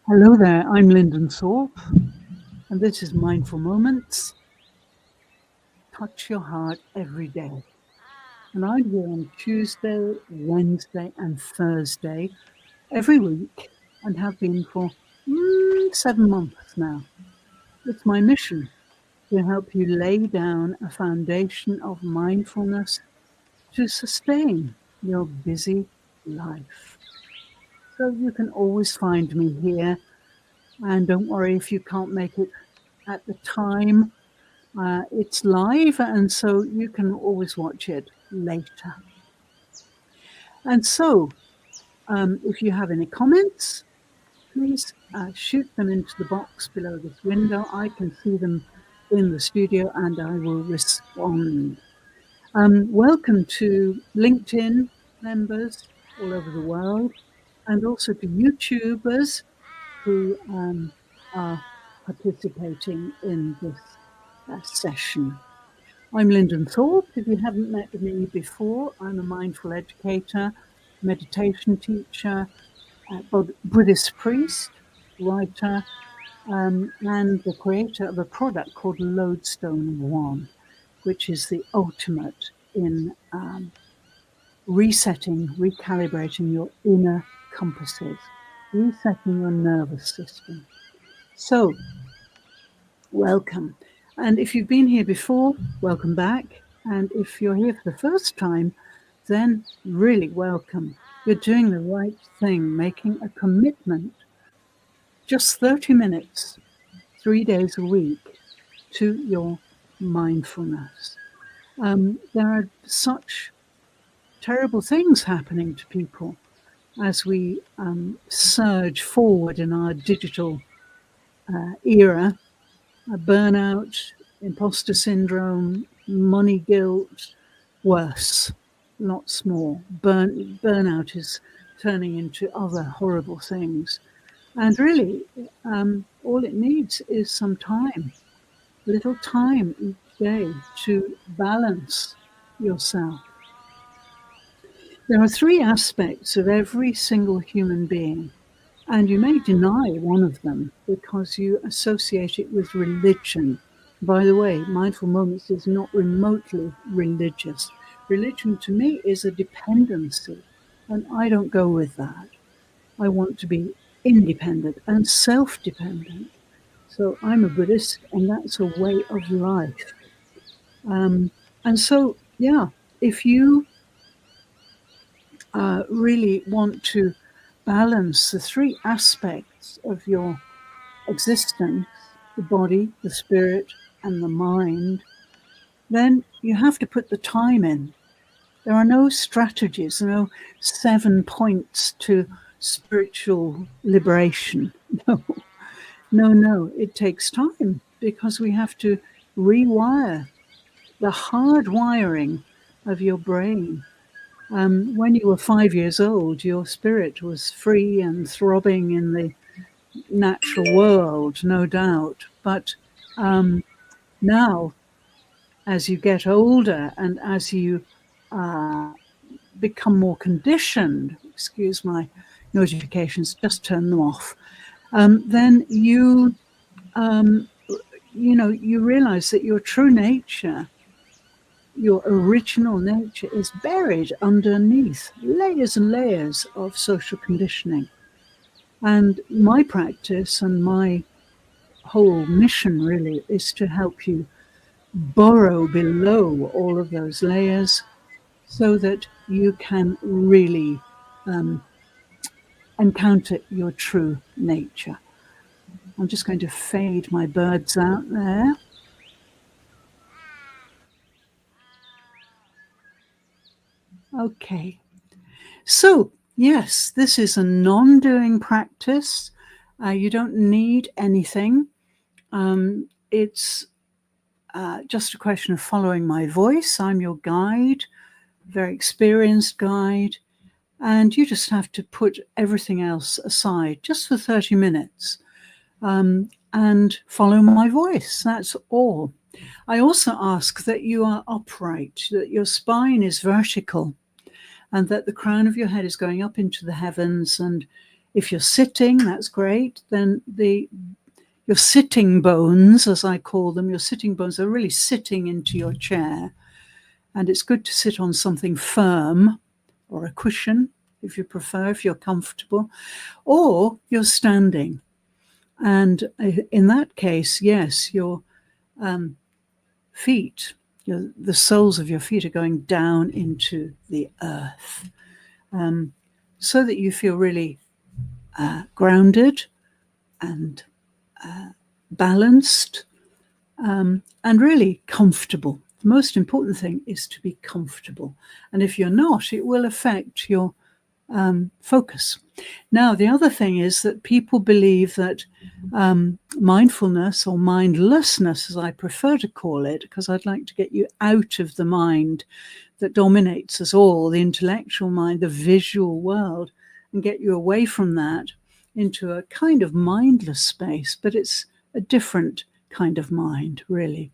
Hello there, I'm Lyndon Thorpe, and this is Mindful Moments. Touch your heart every day. And I'm here on Tuesday, Wednesday, and Thursday every week, and have been for 7 months now. It's my mission to help you lay down a foundation of mindfulness to sustain your busy life. So you can always find me here, and don't worry if you can't make it at the time. It's live, and so you can always watch it later. And so, if you have any comments, please shoot them into the box below this window. I can see them in the studio, and I will respond. Welcome to LinkedIn members all over the world, and also to YouTubers who are participating in this session. I'm Lyndon Thorpe. If you haven't met me before, I'm a mindful educator, meditation teacher, Buddhist priest, writer, and the creator of a product called Lodestone One, which is the ultimate in resetting, recalibrating your inner compasses, resetting your nervous system. So, welcome. And if you've been here before, welcome back. And if you're here for the first time, then really welcome. You're doing the right thing, making a commitment, just 30 minutes, 3 days a week, to your mindfulness. There are such terrible things happening to people as we surge forward in our digital era. Burnout, imposter syndrome, money guilt, worse, lots more. Burnout is turning into other horrible things. And really, all it needs is some time, a little time each day to balance yourself. There are 3 aspects of every single human being, and you may deny one of them because you associate it with religion. By the way, Mindful Moments is not remotely religious. Religion to me is a dependency, and I don't go with that. I want to be independent and self-dependent. So I'm a Buddhist, and that's a way of life. And so, yeah, if you really want to balance the 3 aspects of your existence, the body, the spirit, and the mind, then you have to put the time in. There are no strategies, no 7 points to spiritual liberation. No, it takes time because we have to rewire the hard wiring of your brain. When you were 5 years old, your spirit was free and throbbing in the natural world, no doubt. But now, as you get older and as you become more conditioned, excuse my notifications, just turn them off, then you realize that your true nature, your original nature, is buried underneath layers and layers of social conditioning. And my practice and my whole mission really is to help you burrow below all of those layers so that you can really encounter your true nature. I'm just going to fade my birds out there. Okay, so yes, this is a non-doing practice. You don't need anything. It's just a question of following my voice. I'm your guide, very experienced guide, and you just have to put everything else aside just for 30 minutes and follow my voice. That's all. I also ask that you are upright, that your spine is vertical, and that the crown of your head is going up into the heavens. And if you're sitting, that's great. Then your sitting bones, as I call them, your sitting bones are really sitting into your chair. And it's good to sit on something firm, or a cushion, if you prefer, if you're comfortable, or you're standing. And in that case, yes, your feet, the soles of your feet are going down into the earth, so that you feel really grounded and balanced, and really comfortable. The most important thing is to be comfortable. And if you're not, it will affect your focus. Now, the other thing is that people believe that mindfulness, or mindlessness, as I prefer to call it, because I'd like to get you out of the mind that dominates us all, the intellectual mind, the visual world, and get you away from that into a kind of mindless space. But it's a different kind of mind, really.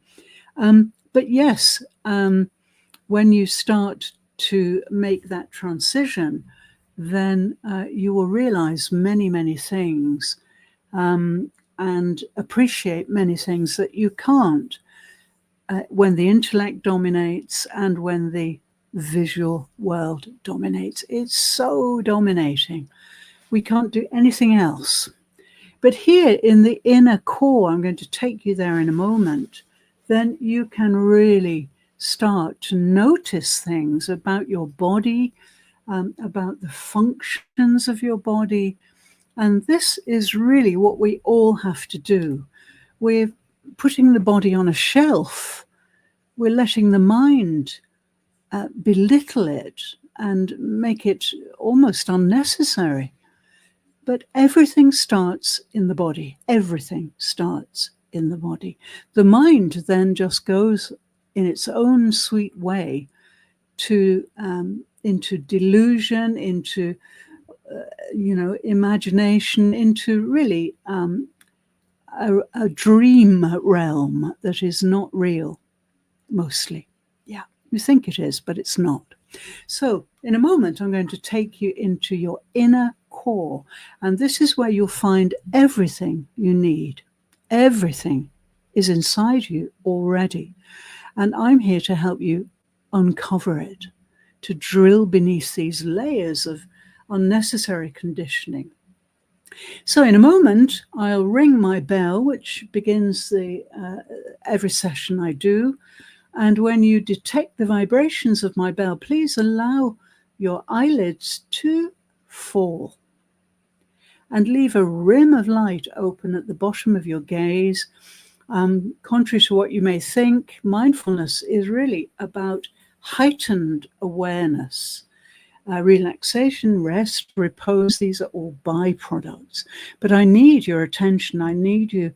But yes, when you start to make that transition, then you will realize many, many things, and appreciate many things that you can't when the intellect dominates and when the visual world dominates. It's so dominating. We can't do anything else. But here in the inner core, I'm going to take you there in a moment, then you can really start to notice things about your body, about the functions of your body. And this is really what we all have to do. We're putting the body on a shelf. We're letting the mind belittle it and make it almost unnecessary. But everything starts in the body. Everything starts in the body. The mind then just goes in its own sweet way to into delusion, into imagination, into really a dream realm that is not real, mostly. Yeah, you think it is, but it's not. So in a moment, I'm going to take you into your inner core, and this is where you'll find everything you need. Everything is inside you already, and I'm here to help you uncover it, to drill beneath these layers of unnecessary conditioning. So in a moment, I'll ring my bell, which begins every session I do. And when you detect the vibrations of my bell, please allow your eyelids to fall and leave a rim of light open at the bottom of your gaze. Contrary to what you may think, mindfulness is really about heightened awareness. Relaxation, rest, repose, these are all byproducts. But I need your attention. I need you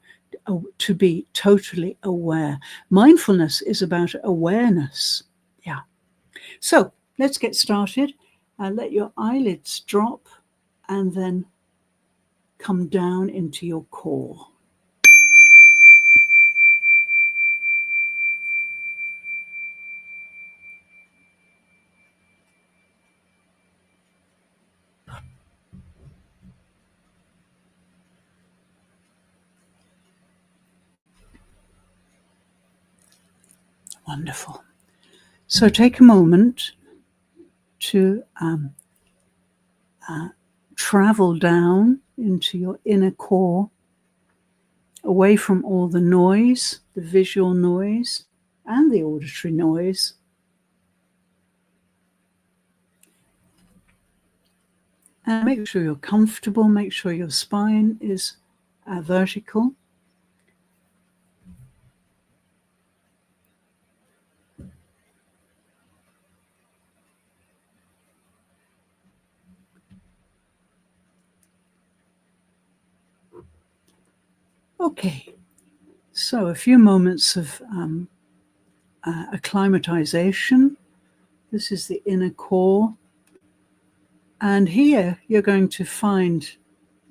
to be totally aware. Mindfulness is about awareness. Yeah. So let's get started. Let your eyelids drop and then come down into your core. Wonderful. So take a moment to travel down into your inner core, away from all the noise, the visual noise and the auditory noise. And make sure you're comfortable, make sure your spine is vertical. Okay, so a few moments of acclimatization. This is the inner core. And here you're going to find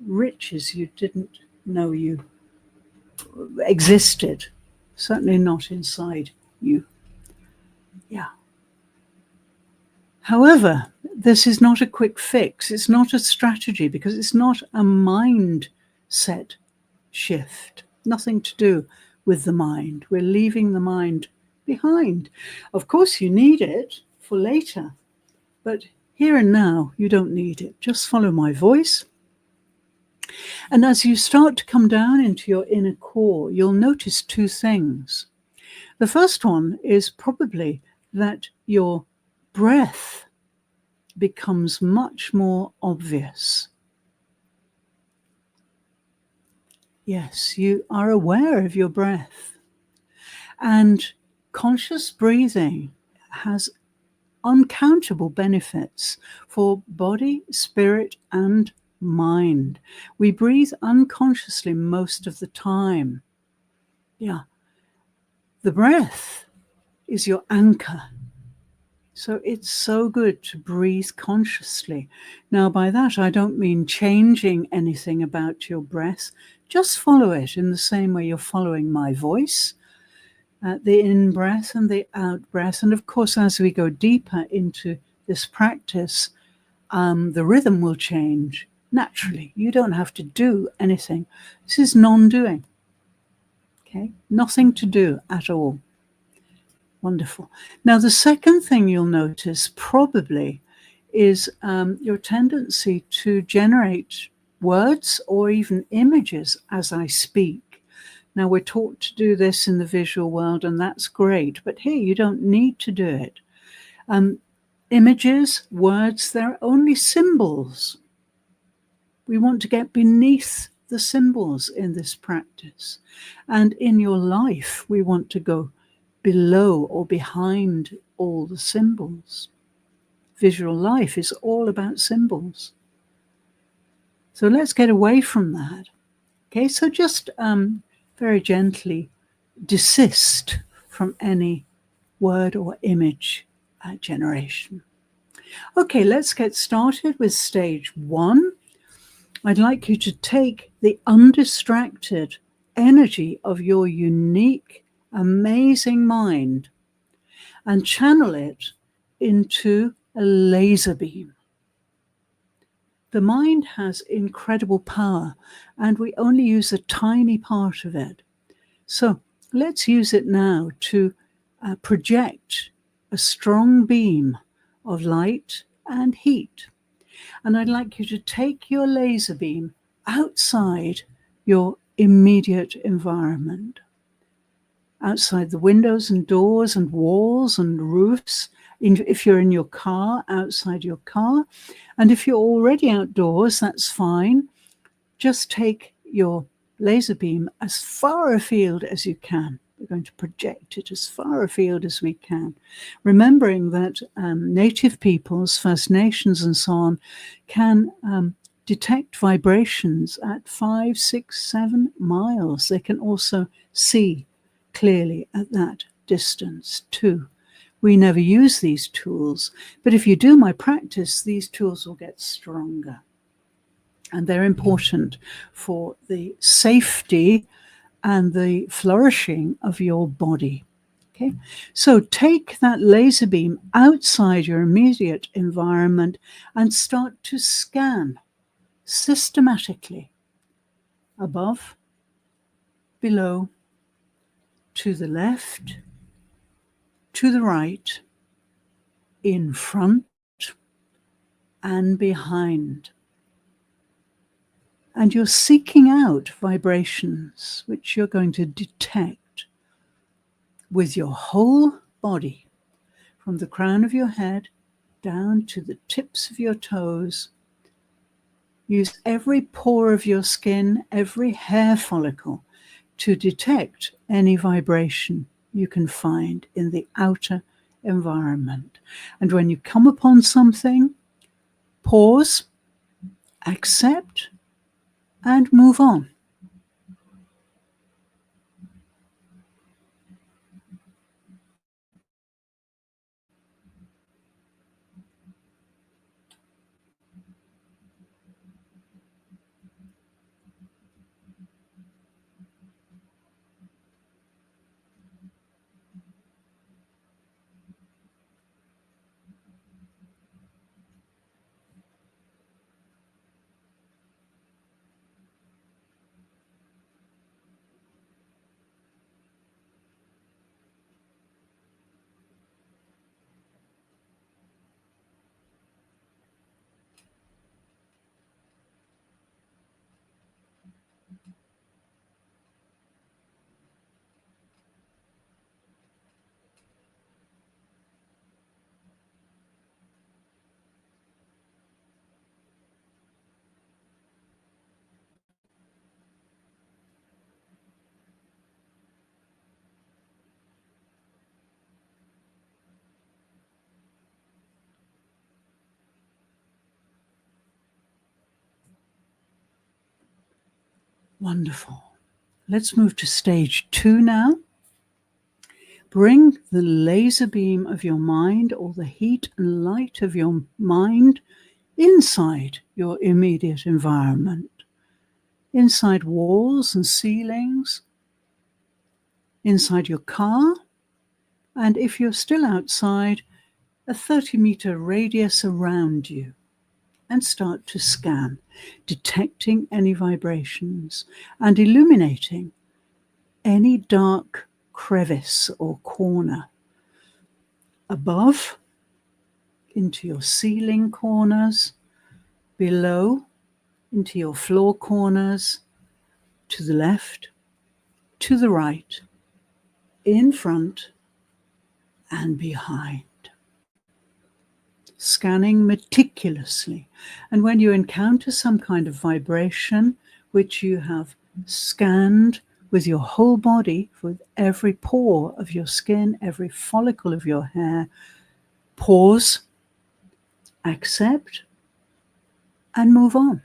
riches you didn't know you existed. certainly not inside you. Yeah. However, this is not a quick fix. It's not a strategy because it's not a mindset shift. Nothing to do with the mind. We're leaving the mind behind. Of course, you need it for later, but here and now, you don't need it. Just follow my voice. And as you start to come down into your inner core, you'll notice two things. The first one is probably that your breath becomes much more obvious. Yes, you are aware of your breath. And conscious breathing has uncountable benefits for body, spirit, and mind. We breathe unconsciously most of the time. Yeah. The breath is your anchor. So it's so good to breathe consciously. Now, by that, I don't mean changing anything about your breath. Just follow it in the same way you're following my voice, the in-breath and the out-breath. And of course, as we go deeper into this practice, the rhythm will change naturally. You don't have to do anything. This is non-doing. Okay? Nothing to do at all. Wonderful. Now, the second thing you'll notice probably is your tendency to generate words or even images as I speak. Now, we're taught to do this in the visual world, and that's great. But here, you don't need to do it. Images, words, they're only symbols. We want to get beneath the symbols in this practice. And in your life, we want to go below or behind all the symbols. Visual life is all about symbols. So let's get away from that. Okay, so just very gently desist from any word or image generation. Okay, let's get started with stage 1. I'd like you to take the undistracted energy of your unique, amazing mind and channel it into a laser beam. The mind has incredible power, and we only use a tiny part of it. So let's use it now to project a strong beam of light and heat. And I'd like you to take your laser beam outside your immediate environment, outside the windows and doors and walls and roofs. If you're in your car, outside your car. And if you're already outdoors, that's fine. Just take your laser beam as far afield as you can. We're going to project it as far afield as we can, remembering that native peoples, First Nations and so on, can detect vibrations at 5, 6, 7 miles. They can also see clearly at that distance too. We never use these tools, but if you do my practice, these tools will get stronger. And they're important for the safety and the flourishing of your body. Okay, so take that laser beam outside your immediate environment and start to scan systematically above, below, to the left, to the right, in front, and behind. And you're seeking out vibrations which you're going to detect with your whole body, from the crown of your head down to the tips of your toes. Use every pore of your skin, every hair follicle to detect any vibration you can find in the outer environment. And when you come upon something, pause, accept, and move on. Wonderful. Let's move to stage 2 now. Bring the laser beam of your mind, or the heat and light of your mind, inside your immediate environment, inside walls and ceilings, inside your car, and if you're still outside, a 30-meter radius around you, and start to scan, detecting any vibrations and illuminating any dark crevice or corner. Above, into your ceiling corners, below, into your floor corners, to the left, to the right, in front and behind. Scanning meticulously. And when you encounter some kind of vibration, which you have scanned with your whole body, with every pore of your skin, every follicle of your hair, pause, accept, and move on.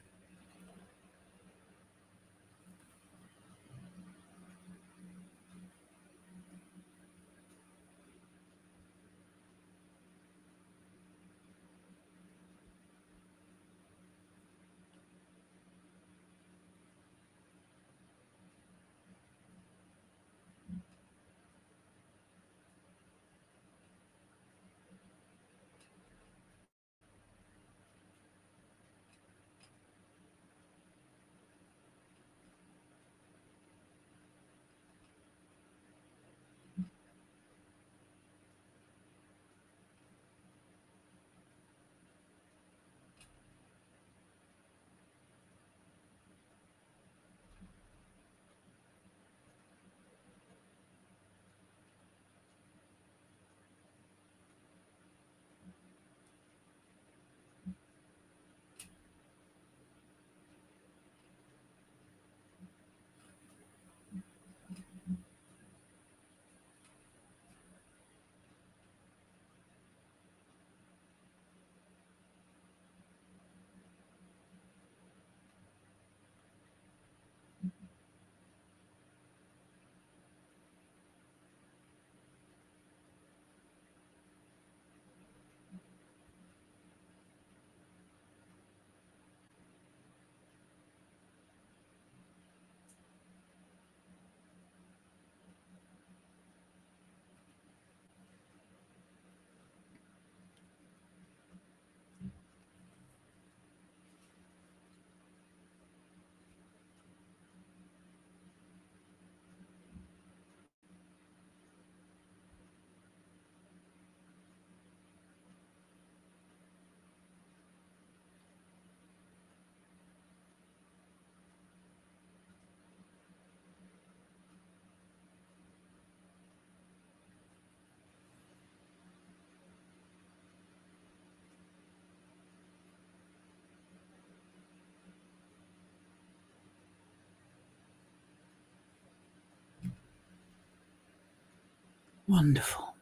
Wonderful.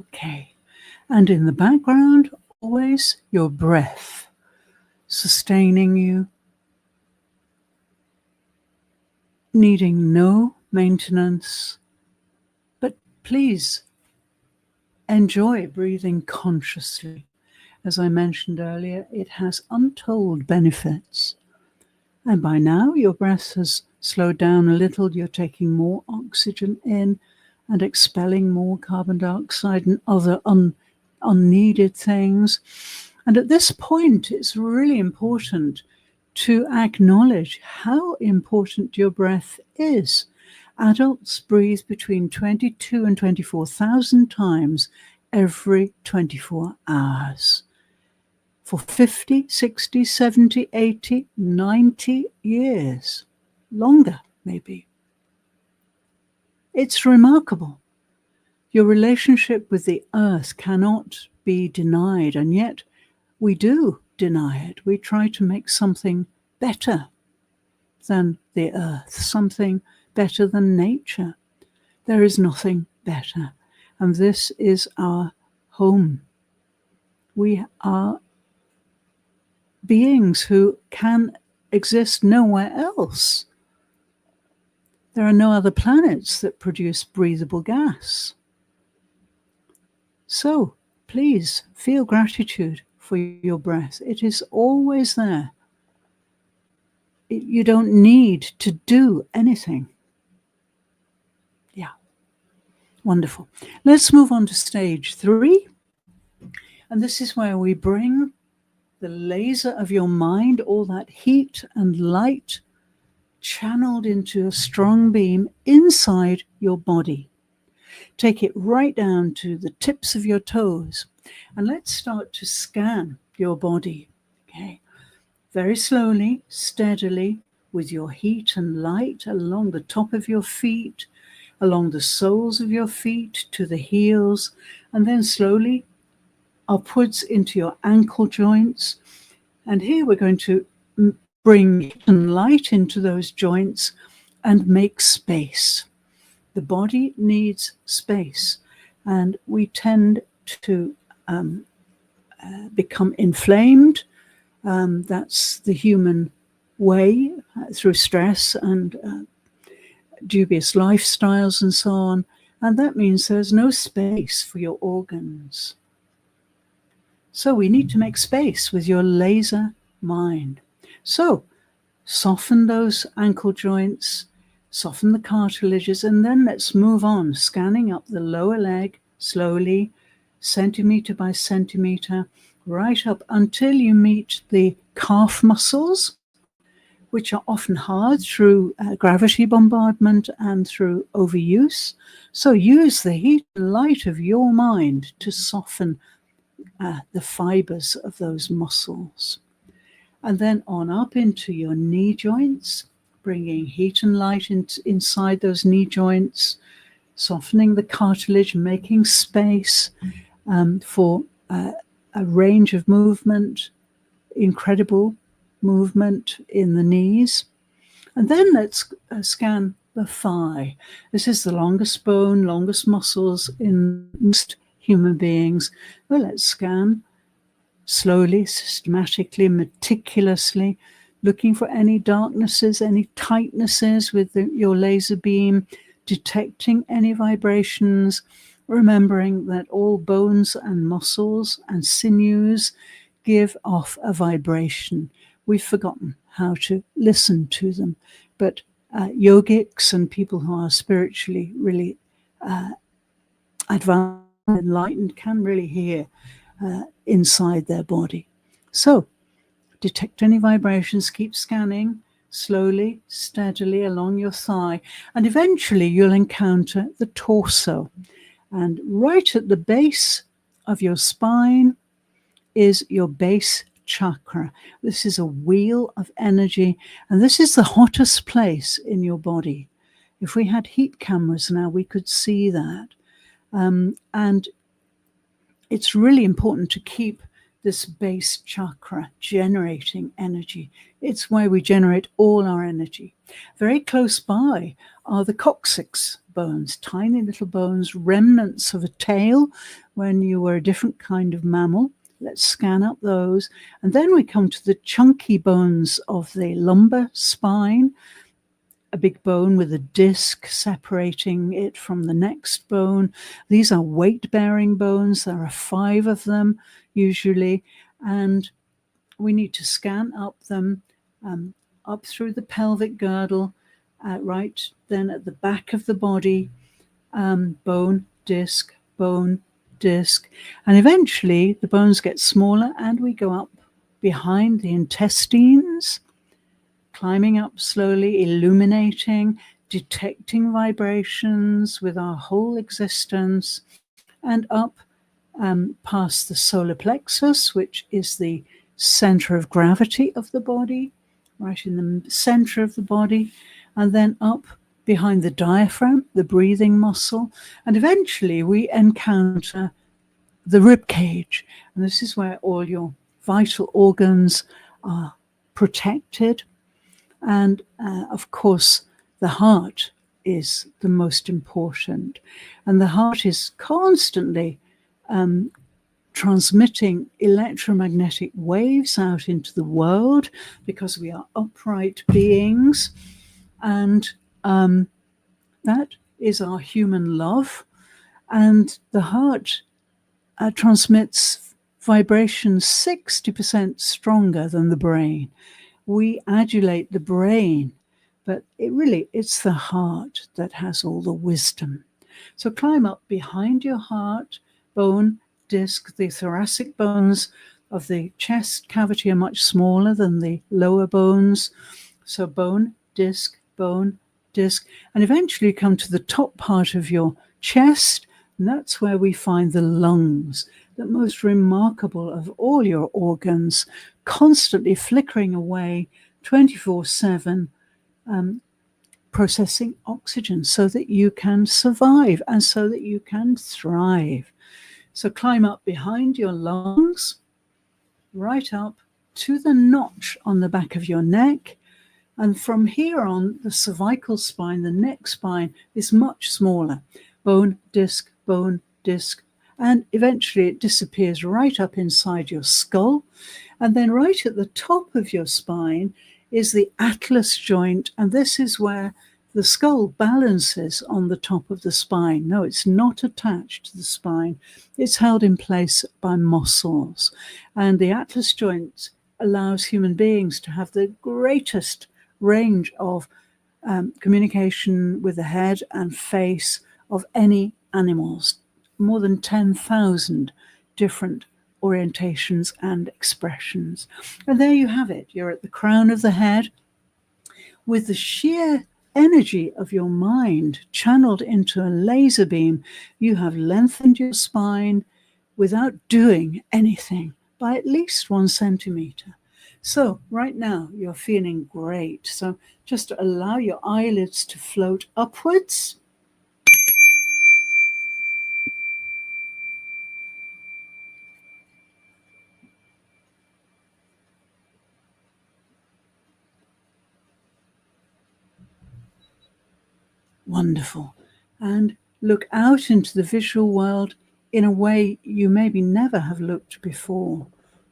Okay. And in the background, always your breath, sustaining you, needing no maintenance. But please enjoy breathing consciously. As I mentioned earlier, it has untold benefits. And by now, your breath has slowed down a little. You're taking more oxygen in and expelling more carbon dioxide and other unneeded things. And at this point, it's really important to acknowledge how important your breath is. Adults breathe between 22 and 24,000 times every 24 hours. For 50, 60, 70, 80, 90 years, longer maybe. It's remarkable. Your relationship with the earth cannot be denied, and yet we do deny it. We try to make something better than the earth, something better than nature. There is nothing better, and this is our home. We are beings who can exist nowhere else. There are no other planets that produce breathable gas. So please feel gratitude for your breath. It is always there. You don't need to do anything. Yeah. Wonderful. Let's move on to stage 3. And this is where we bring the laser of your mind, all that heat and light, channeled into a strong beam inside your body. Take it right down to the tips of your toes. And let's start to scan your body. Okay. Very slowly, steadily, with your heat and light along the top of your feet, along the soles of your feet to the heels, and then slowly upwards into your ankle joints. And here we're going to bring heat and light into those joints and make space. The body needs space, and we tend to become inflamed. That's the human way, through stress and dubious lifestyles and so on. And that means there's no space for your organs. So we need to make space with your laser mind. So soften those ankle joints, soften the cartilages, and then let's move on, scanning up the lower leg slowly, centimeter by centimeter, right up until you meet the calf muscles, which are often hard through gravity bombardment and through overuse. So use the heat and light of your mind to soften the fibers of those muscles. And then on up into your knee joints, bringing heat and light inside those knee joints, softening the cartilage, making space for a range of movement, incredible movement in the knees. And then let's scan the thigh. This is the longest bone, longest muscles in most human beings. Well, let's scan slowly, systematically, meticulously, looking for any darknesses, any tightnesses with your laser beam, detecting any vibrations, remembering that all bones and muscles and sinews give off a vibration. We've forgotten how to listen to them, but yogics and people who are spiritually really advanced, enlightened, can really hear inside their body. So detect any vibrations, keep scanning slowly, steadily along your thigh, and eventually you'll encounter the torso. And right at the base of your spine is your base chakra. This is a wheel of energy, and this is the hottest place in your body. If we had heat cameras now, we could see that. And it's really important to keep this base chakra generating energy. It's where we generate all our energy. Very close by are the coccyx bones, tiny little bones, remnants of a tail when you were a different kind of mammal. Let's scan up those. And then we come to the chunky bones of the lumbar spine, a big bone with a disc separating it from the next bone. These are weight-bearing bones. There are 5 of them usually, and we need to scan up them, up through the pelvic girdle, right then at the back of the body, bone, disc, and eventually the bones get smaller and we go up behind the intestines, climbing up slowly, illuminating, detecting vibrations with our whole existence, and up past the solar plexus, which is the center of gravity of the body, right in the center of the body, and then up behind the diaphragm, the breathing muscle, and eventually we encounter the rib cage. And this is where all your vital organs are protected. And of course, the heart is the most important. And the heart is constantly transmitting electromagnetic waves out into the world because we are upright beings. And That is our human love. And the heart transmits vibrations 60% stronger than the brain. We adulate the brain, but it's the heart that has all the wisdom. So climb up behind your heart, bone, disc. The thoracic bones of the chest cavity are much smaller than the lower bones. So bone, disc, and eventually you come to the top part of your chest, and that's where we find the lungs, the most remarkable of all your organs, constantly flickering away 24/7, processing oxygen so that you can survive and so that you can thrive. So climb up behind your lungs, right up to the notch on the back of your neck. And from here on, the cervical spine, the neck spine, is much smaller. Bone, disc, and eventually it disappears right up inside your skull. And then right at the top of your spine is the atlas joint, and this is where the skull balances on the top of the spine. No, it's not attached to the spine. It's held in place by muscles. And the atlas joint allows human beings to have the greatest range of communication with the head and face of any animals. More than 10,000 different orientations and expressions. And there you have it. You're at the crown of the head with the sheer energy of your mind channeled into a laser beam. You have lengthened your spine without doing anything by at least 1 centimeter. So right now you're feeling great. So just allow your eyelids to float upwards. Wonderful. And look out into the visual world in a way you maybe never have looked before.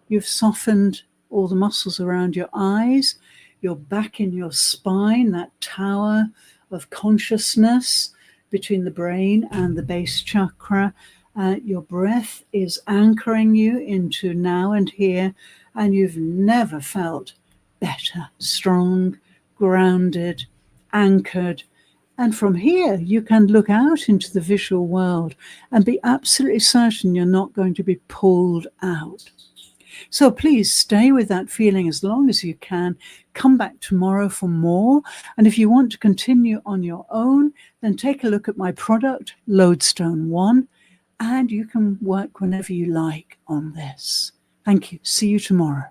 You've softened all the muscles around your eyes. You're back in your spine, that tower of consciousness between the brain and the base chakra. Your breath is anchoring you into now and here, and you've never felt better, strong, grounded, anchored. And from here, you can look out into the visual world and be absolutely certain you're not going to be pulled out. So please stay with that feeling as long as you can. Come back tomorrow for more. And if you want to continue on your own, then take a look at my product, Lodestone 1, and you can work whenever you like on this. Thank you. See you tomorrow.